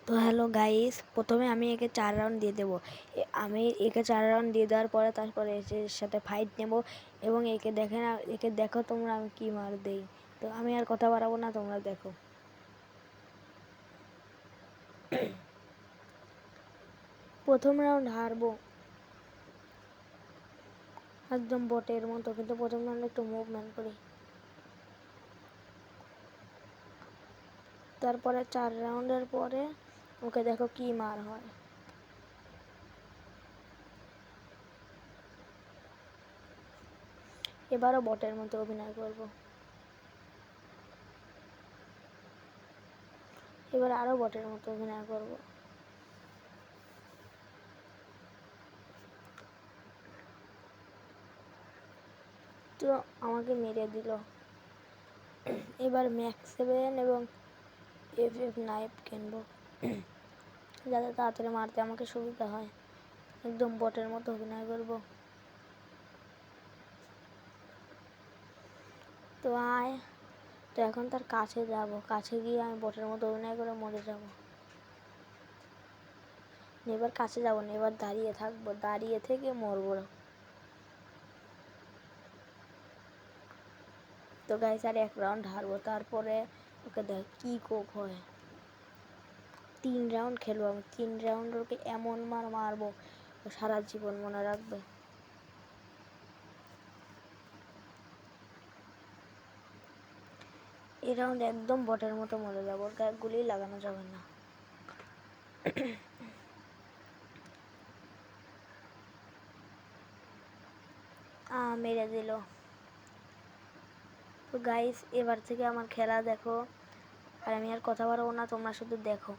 তো hello guys, প্রথমে আমি একে 4 রাউন্ড দিয়ে দেবো। আমি একে 4 রাউন্ড দিয়ে দেওয়ার পরে তারপরে এর সাথে ফাইট নেব এবং একে দেখো তোমরা আমি কি মার দেই। তো আমি আর কথা বাড়াবো না, তোমরা দেখো। প্রথম রাউন্ড হারবো একদম বটের মতো, কিন্তু প্রথম রাউন্ডে একটু মুভমেন্ট করি। তারপরে 4 রাউন্ডের পরে ওকে দেখো কি মার হয়। এবারও বটের মতো অভিনয় করব। এবার আরো বটের মতো অভিনয় করব। তো আমাকে মেরে দিল। এবার ম্যাক্স 7 এবং FF নাইফ কিনবো যাতে তাড়াতাড়ি মারতে আমাকে সুবিধা হয়। একদম বটের মতো অভিনয় করব। তো তো এখন তার কাছে যাব, কাছে গিয়ে আমি বটের মতো অভিনয় করে মরে যাব। এবার কাছে যাব না, এবার দাঁড়িয়ে থাকবো, দাঁড়িয়ে থেকে মরবো। তো গাইস আর 1 রাউন্ড হারবো, তারপরে ওকে দেখ কি কোক হয়। 3 রাউন্ড খেলবো আমি, 3 রাউন্ড ওকে এমন মারবো ও সারা জীবন মনে রাখবে। এই রাউন্ড একদম বটের মতো মরে যাবো, ওর গায়ে গুলি লাগানো যাবে না। মেরে দিল। তো গাইস এবার থেকে আমার খেলা দেখো, আর আমি আর কথা বলবো না, তোমরা শুধু দেখো।